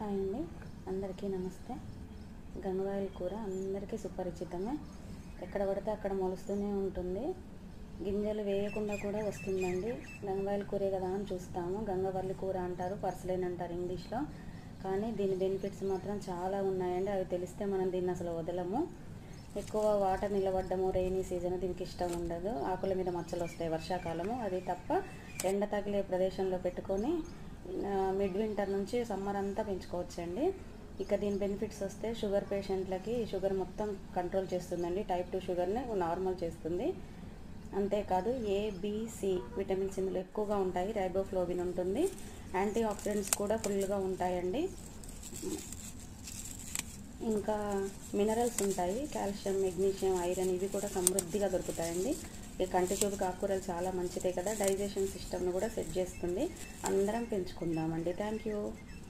Hi అండి, అందరికీ నమస్తే. గంగవాయిల కూర అందరికీ సుపరిచితమే. ఎక్కడ పడితే అక్కడ మొలుస్తూనే ఉంటుంది. గింజలు వేయకుండా కూడా వస్తుందండి. గంగవాయిల కూరే కదా అని చూస్తాము. గంగవల్లి కూర అంటారు, పర్సలేన్ అంటారు ఇంగ్లీష్లో. కానీ దీని బెనిఫిట్స్ మాత్రం చాలా ఉన్నాయండి. అవి తెలిస్తే మనం దీన్ని అసలు వదలము. ఎక్కువ వాటర్ నిలబడ్డము, రెయినీ సీజన్ దీనికి ఇష్టం ఉండదు. ఆకుల మీద మచ్చలు వస్తాయి వర్షాకాలము. అది తప్ప ఎండ తగిలే ప్రదేశంలో పెట్టుకొని మిడ్ వింటర్ నుంచి సమ్మర్ అంతా పెంచుకోవచ్చండి. ఇక దీని బెనిఫిట్స్ వస్తే షుగర్ పేషెంట్లకి షుగర్ మొత్తం కంట్రోల్ చేస్తుందండి. టైప్ 2 షుగర్ని నార్మల్ చేస్తుంది. అంతేకాదు ABC విటమిన్స్ ఇందులో ఎక్కువగా ఉంటాయి. రైబోఫ్లోవిన్ ఉంటుంది. యాంటీ ఆక్సిడెంట్స్ కూడా ఫుల్గా ఉంటాయండి. ఇంకా మినరల్స్ ఉంటాయి. కాల్షియం, మెగ్నీషియం, ఐరన్ ఇవి కూడా సమృద్ధిగా దొరుకుతాయండి. ఈ కంటి చూపుకి ఆకుకూరలు చాలా మంచిదే కదా. డైజెషన్ సిస్టమ్ను కూడా సెట్ చేస్తుంది. అందరం పెంచుకుందామండి. Thank you.